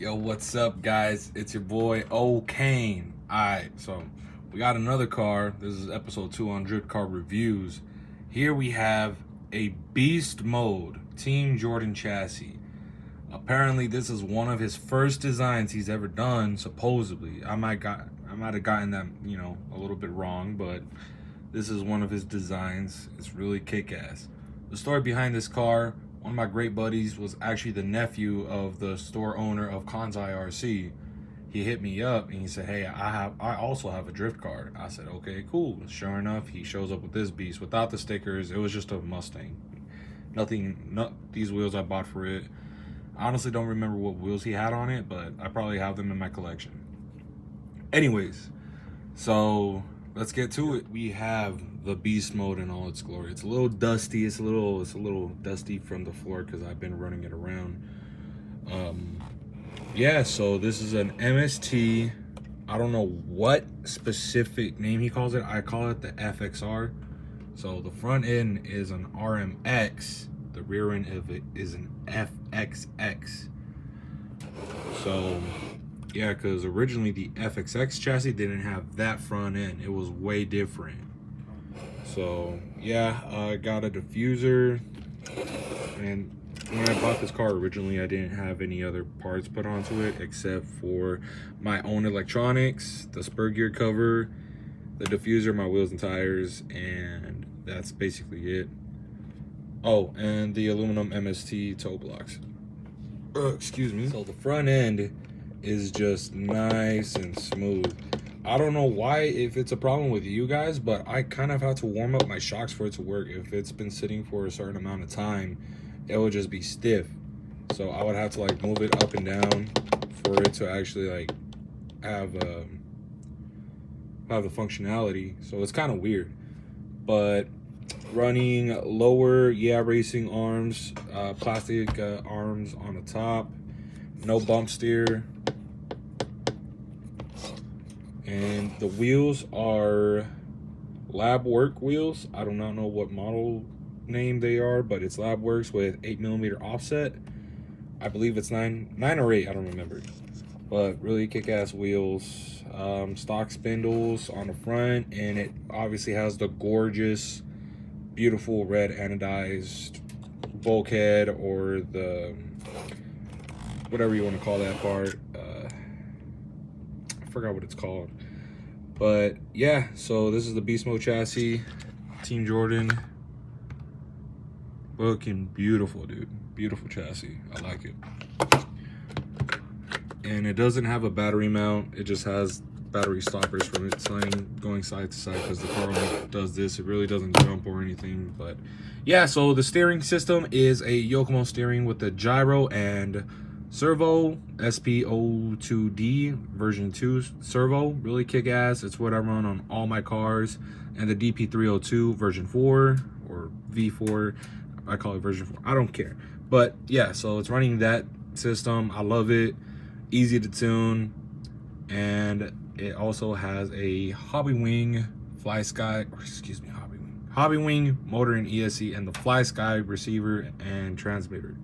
Yo, what's up, guys? It's your boy O'Kane. Alright, so we got another car. This is episode 2 on Drip Car Reviews. Here we have a Beast Mode Team Jordan chassis. Apparently, this is one of his first designs he's ever done, supposedly. I might have gotten that, a little bit wrong, but this is one of his designs. It's really kick-ass. The story behind this car: one of my great buddies was actually the nephew of the store owner of Kansai RC. He hit me up and he said, "Hey, I also have a drift car." I said, "Okay, cool." Sure enough, he shows up with this beast without the stickers. It was just a Mustang. These wheels I bought for it. I honestly don't remember what wheels he had on it, but I probably have them in my collection. Anyways, so let's get to it. We have the Beast Mode in all its glory. It's a little dusty. It's a little dusty from the floor because I've been running it around. Yeah, so this is an MST. I don't know what specific name he calls it. I call it the FXR. So the front end is an RMX. The rear end of it is an FXX. So yeah, because originally the FXX chassis didn't have that front end. It was way different. So yeah, I got a diffuser, and when I bought this car originally, I didn't have any other parts put onto it except for my own electronics, the spur gear cover, the diffuser, my wheels and tires, and that's basically it. Oh, and the aluminum MST toe blocks. Excuse me. So the front end is just nice and smooth. I don't know why, if it's a problem with you guys, but I kind of have to warm up my shocks for it to work. If it's been sitting for a certain amount of time, it will just be stiff. So I would have to like move it up and down for it to actually like have the functionality. So it's kind of weird. But running lower racing arms, plastic arms on the top, no bump steer. And the wheels are Lab Work wheels. I do not know what model name they are, but it's Lab Works with 8mm offset. I believe it's 9 or 8, I don't remember. But really kick-ass wheels. Stock spindles on the front, and it obviously has the gorgeous, beautiful red anodized bulkhead, or the whatever you want to call that part. I forgot what it's called. But yeah, so this is the Beast Mode chassis, Team Jordan. Looking beautiful, dude. Beautiful chassis. I like it. And it doesn't have a battery mount. It just has battery stoppers from it going side to side, because the car only does this. It really doesn't jump or anything. But yeah, so the steering system is a Yokomo steering with the gyro and servo, SP02D version 2 servo. Really kick-ass. It's what I run on all my cars. And the DP302 version 4 or V4, I call it version 4, I don't care. But yeah, so it's running that system. I love it. Easy to tune. And it also has a Hobbywing Hobbywing motor and ESC, and the FlySky receiver and transmitter.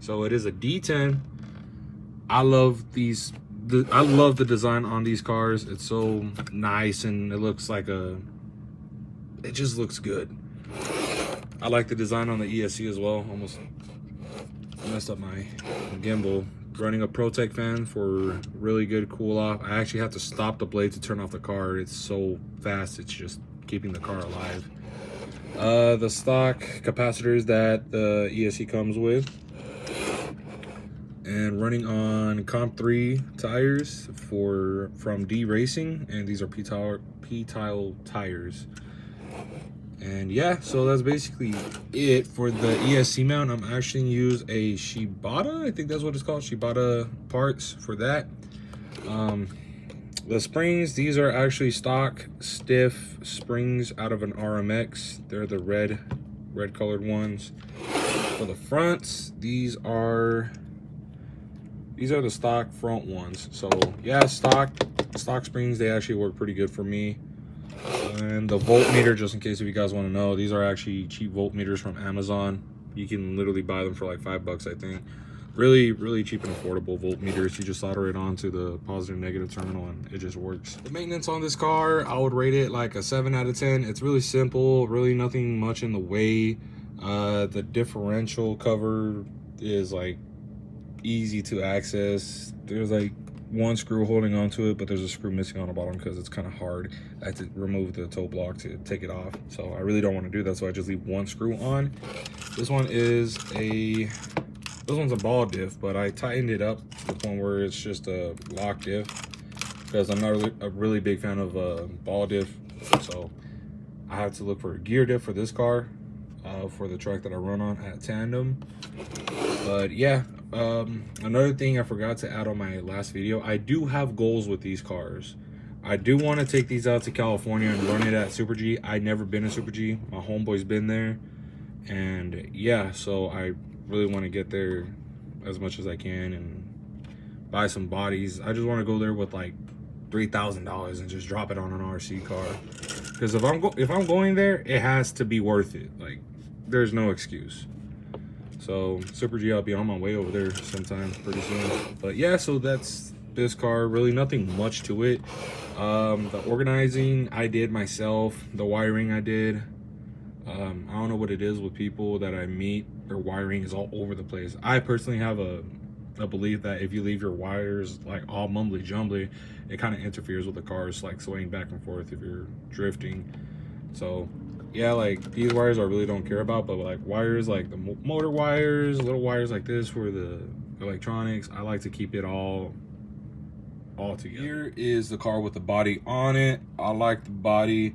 So it is a D10. I love these. I love the design on these cars. It's so nice, and it looks like it just looks good. I like the design on the ESC as well. Almost messed up my gimbal. Running a ProTech fan for really good cool off. I actually have to stop the blade to turn off the car. It's so fast. It's just keeping the car alive. The stock capacitors that the ESC comes with. And running on Comp 3 tires from D Racing, and these are P-Tile tires. And yeah, so that's basically it for the ESC mount. I'm actually gonna use a Shibata, I think that's what it's called, Shibata parts for that. The springs, these are actually stock stiff springs out of an RMX. They're the red colored ones. For the fronts, these are the stock front ones. So yeah, stock springs, they actually work pretty good for me. And the voltmeter, just in case if you guys want to know, these are actually cheap voltmeters from Amazon. You can literally buy them for like $5, I think. really cheap and affordable voltmeters. You just solder it onto the positive and negative terminal and it just works. The maintenance on this car, I would rate it like a 7 out of 10. It's really simple, really nothing much in the way. The differential cover is like easy to access. There's like one screw holding onto it, but there's a screw missing on the bottom because it's kind of hard. I had to remove the toe block to take it off, so I really don't want to do that, so I just leave one screw on. This one's a ball diff, but I tightened it up to the point where it's just a lock diff because I'm not a really big fan of ball diff, so I have to look for a gear diff for this car for the track that I run on at Tandem. But yeah, another thing I forgot to add on my last video, I do have goals with these cars. I do want to take these out to California and run it at Super G. I've never been to Super G. My homeboy's been there, and yeah, so I really want to get there as much as I can and buy some bodies. I just want to go there with like $3,000 and just drop it on an RC car, because if I'm going there, it has to be worth it. Like, there's no excuse. So Super G, I'll be on my way over there sometime pretty soon. But yeah, so that's this car. Really nothing much to it. The organizing I did myself. The wiring I did. I don't know what it is with people that I meet. Their wiring is all over the place. I personally have a belief that if you leave your wires like all mumbly jumbly, it kind of interferes with the cars, like swaying back and forth if you're drifting. So yeah, like these wires I really don't care about, but like wires like the motor wires, little wires like this for the electronics, I like to keep it all together. Here is the car with the body on it. I like the body.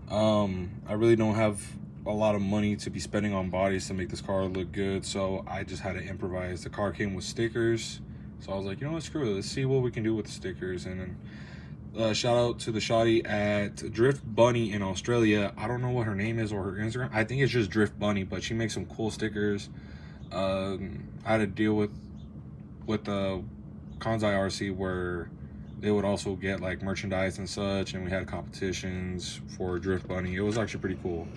I really don't have a lot of money to be spending on bodies to make this car look good, so I just had to improvise. The car came with stickers, so I was like, you know what, screw it, let's see what we can do with the stickers. And then shout out to the shawty at Drift Bunny in Australia. I don't know what her name is or her Instagram. I think it's just Drift Bunny, but she makes some cool stickers. I had a deal with the Kansai RC where they would also get like merchandise and such, and we had competitions for Drift Bunny. It was actually pretty cool.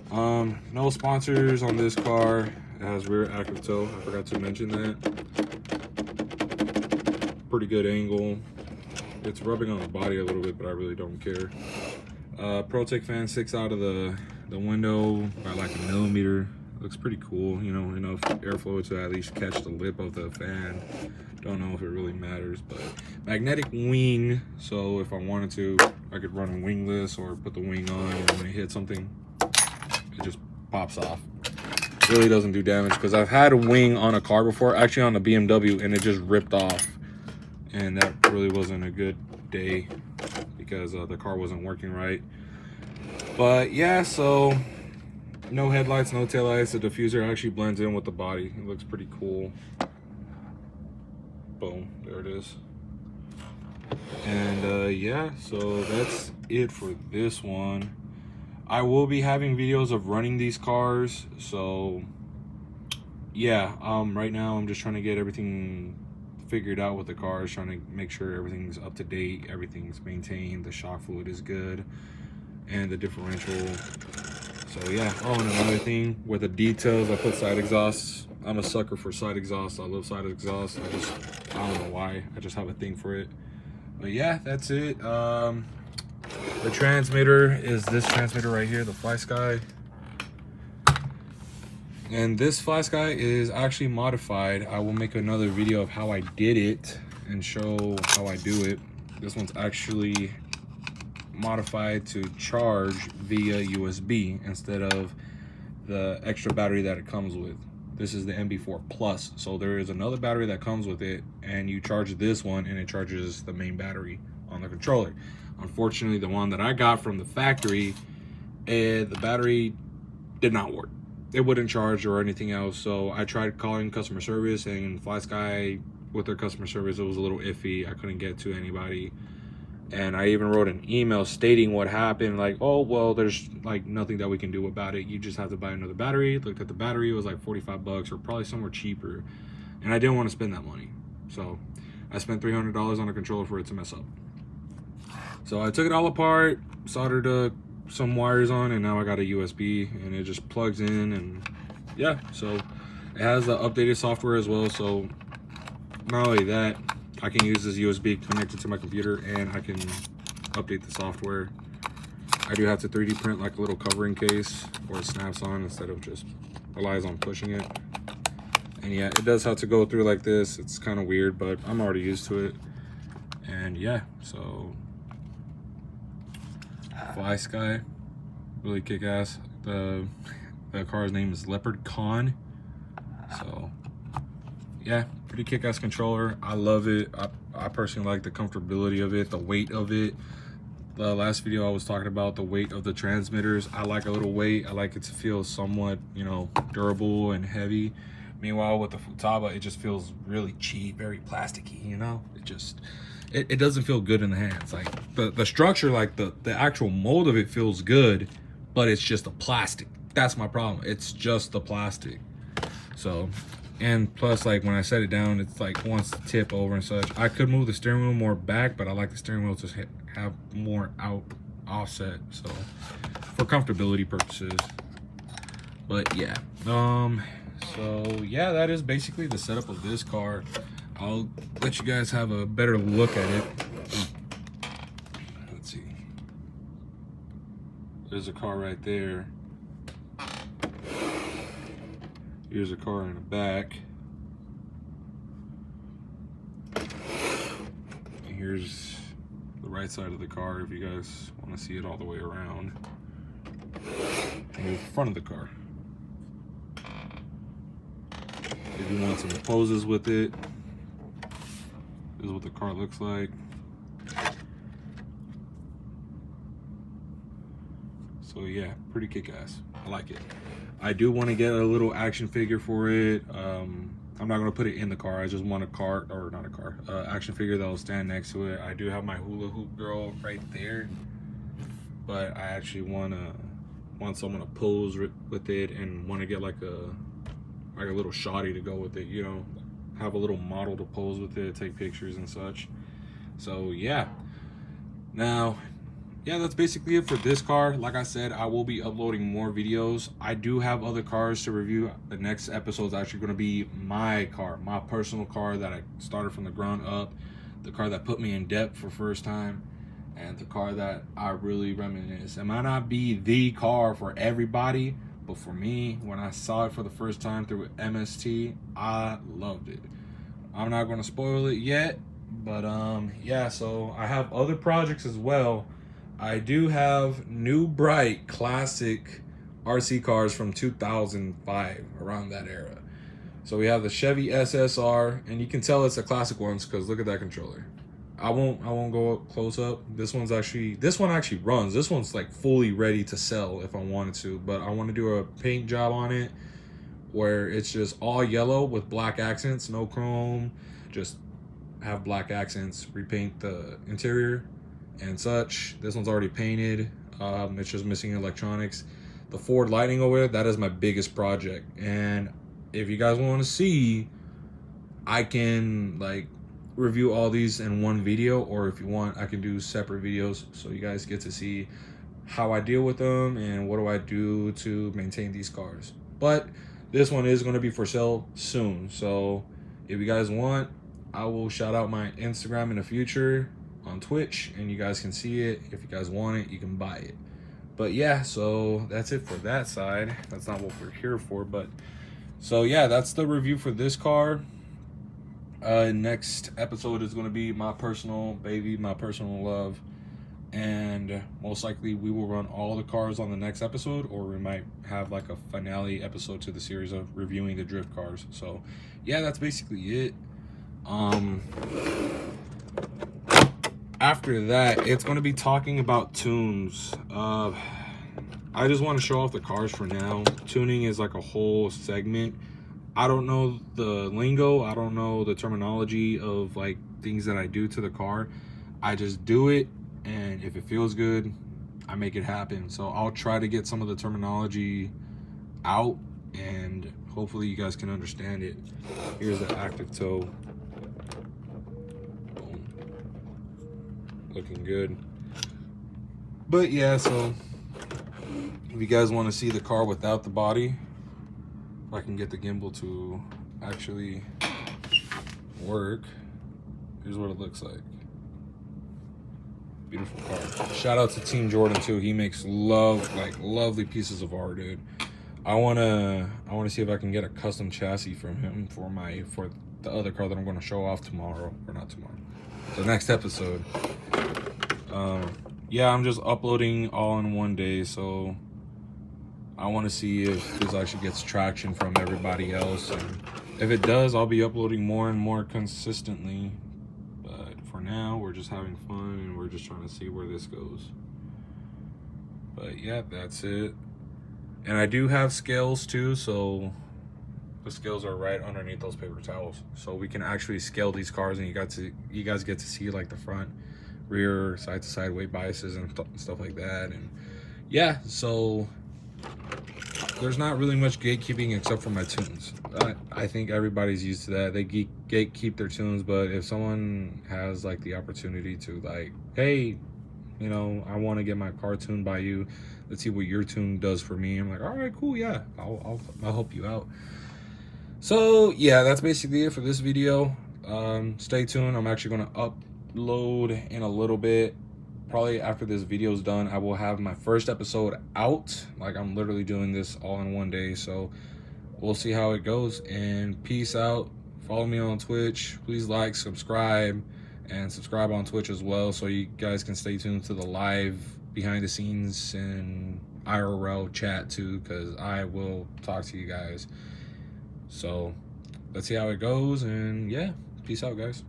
No sponsors on this car. It has rear active tow. I forgot to mention that. Pretty good angle. It's rubbing on the body a little bit, but I really don't care. Protec fan sticks out of the window by like a millimeter. Looks pretty cool, you know, enough airflow to at least catch the lip of the fan. Don't know if it really matters, but magnetic wing, so if I wanted to, I could run wingless or put the wing on, and when it hits something, it just pops off. Really doesn't do damage, because I've had a wing on a car before, actually on the BMW, and it just ripped off, and that really wasn't a good day because the car wasn't working right. But yeah, so no headlights, no taillights. The diffuser actually blends in with the body. It looks pretty cool. Boom, there it is. And yeah, so that's it for this one. I will be having videos of running these cars, so yeah, right now I'm just trying to get everything figured out with the cars, trying to make sure everything's up to date, everything's maintained, the shock fluid is good, and the differential. So yeah. Oh, and another thing with the details, I put side exhausts. I'm a sucker for side exhausts. I love side exhausts. I don't know why, I just have a thing for it. But yeah, that's it. The transmitter is this transmitter right here, the FlySky. And this FlySky is actually modified. I will make another video of how I did it and show how I do it. This one's actually modified to charge via USB instead of the extra battery that it comes with. This is the MB4 Plus, so there is another battery that comes with it, and you charge this one and it charges the main battery on the controller. Unfortunately, the one that I got from the factory, the battery did not work. It wouldn't charge or anything else, so I tried calling customer service, and FlySky with their customer service, it was a little iffy. I couldn't get to anybody, and I even wrote an email stating what happened, like, oh well, there's like nothing that we can do about it, you just have to buy another battery. Looked at the battery, it was like 45 bucks or probably somewhere cheaper, and I didn't want to spend that money, so I spent $300 on a controller for it to mess up. So I took it all apart, soldered some wires on, and now I got a USB, and it just plugs in. And yeah, so It has the updated software as well, so not only that, I can use this USB connected to my computer and I can update the software. I do have to 3D print like a little covering case where it snaps on instead of just relies on pushing it. And yeah, it does have to go through like this. It's kind of weird, but I'm already used to it. And yeah, so FlySky, really kick-ass. The car's name is Leopard Con. So yeah, pretty kick-ass controller. I love it. I personally like the comfortability of it, the weight of it. The last video I was talking about the weight of the transmitters. I like a little weight. I like it to feel somewhat, you know, durable and heavy. Meanwhile, with the Futaba, it just feels really cheap, very plasticky, you know? It doesn't feel good in the hands. Like the structure, like the actual mold of it feels good, but it's just a plastic. That's my problem. It's just the plastic. So, and plus, like when I set it down, it's like wants to tip over and such. I could move the steering wheel more back, but I like the steering wheel to have more offset. So for comfortability purposes. But yeah, so yeah, that is basically the setup of this car. I'll let you guys have a better look at it. Let's see. There's a car right there. Here's a car in the back. And here's the right side of the car if you guys want to see it all the way around. And here's the front of the car. If you want some poses with it, this is what the car looks like. So yeah, pretty kick-ass. I like it. I do want to get a little action figure for it. I'm not going to put it in the car. I just want a car, or not a car, action figure that will stand next to it. I do have my hula hoop girl right there, but I actually want someone to pose with it and want to get like a little shotty to go with it, you know, have a little model to pose with it, take pictures and such. So yeah. Now, yeah, that's basically it for this car. Like I said, I will be uploading more videos. I do have other cars to review. The next episode is actually going to be my car, my personal car that I started from the ground up, the car that put me in debt for first time, and the car that I really reminisce. It might not be the car for everybody, but for me, when I saw it for the first time through MST, I loved it. I'm not going to spoil it yet, but yeah, so I have other projects as well. I do have new bright classic RC cars from 2005, around that era. So we have the Chevy SSR, and you can tell it's a classic one because look at that controller. I won't go up close up. This one actually runs. This one's like fully ready to sell if I wanted to, but I want to do a paint job on it where it's just all yellow with black accents, no chrome, just have black accents, repaint the interior and such. This one's already painted. It's just missing electronics. The Ford Lightning over there, that is my biggest project. And if you guys want to see, I can like review all these in one video, or if you want, I can do separate videos so you guys get to see how I deal with them and what do I do to maintain these cars. But this one is going to be for sale soon, so if you guys want, I will shout out my Instagram in the future on Twitch and you guys can see it. If you guys want it, you can buy it. But yeah, so that's it for that side. That's not what we're here for, but so yeah, that's the review for this car. Next episode is going to be my personal baby, my personal love, and most likely we will run all the cars on the next episode, or we might have like a finale episode to the series of reviewing the drift cars. So yeah, that's basically it. After that, it's going to be talking about tunes. I just want to show off the cars for now. Tuning is like a whole segment. I don't know the lingo. I don't know the terminology of like things that I do to the car. I just do it, and if it feels good, I make it happen. So I'll try to get some of the terminology out, and hopefully you guys can understand it. Here's the active toe. Boom. Looking good. But yeah, so if you guys want to see the car without the body, if I can get the gimbal to actually work. Here's what it looks like. Beautiful car. Shout out to Team Jordan too. He makes lovely pieces of art, dude. I wanna see if I can get a custom chassis from him for the other car that I'm gonna show off tomorrow, or not tomorrow, the next episode. Yeah, I'm just uploading all in one day, so I want to see if this actually gets traction from everybody else, and if it does, I'll be uploading more and more consistently. But for now, we're just having fun and we're just trying to see where this goes. But yeah, that's it. And I do have scales too, so the scales are right underneath those paper towels, so we can actually scale these cars, and you guys get to see like the front, rear, side to side weight biases and stuff like that. And yeah, so there's not really much gatekeeping except for my tunes. I think everybody's used to that. They gatekeep their tunes, but if someone has like the opportunity to like, hey, you know, I want to get my car tuned by you, let's see what your tune does for me, I'm like, all right, cool, yeah, I'll help you out. So yeah, that's basically it for this video. Stay tuned. I'm actually going to upload in a little bit. Probably after this video is done, I will have my first episode out. Like, I'm literally doing this all in one day, so we'll see how it goes. And peace out. Follow me on Twitch. Please like, subscribe, and subscribe on Twitch as well, so you guys can stay tuned to the live behind the scenes and IRL chat too, because I will talk to you guys. So let's see how it goes, and yeah, peace out, guys.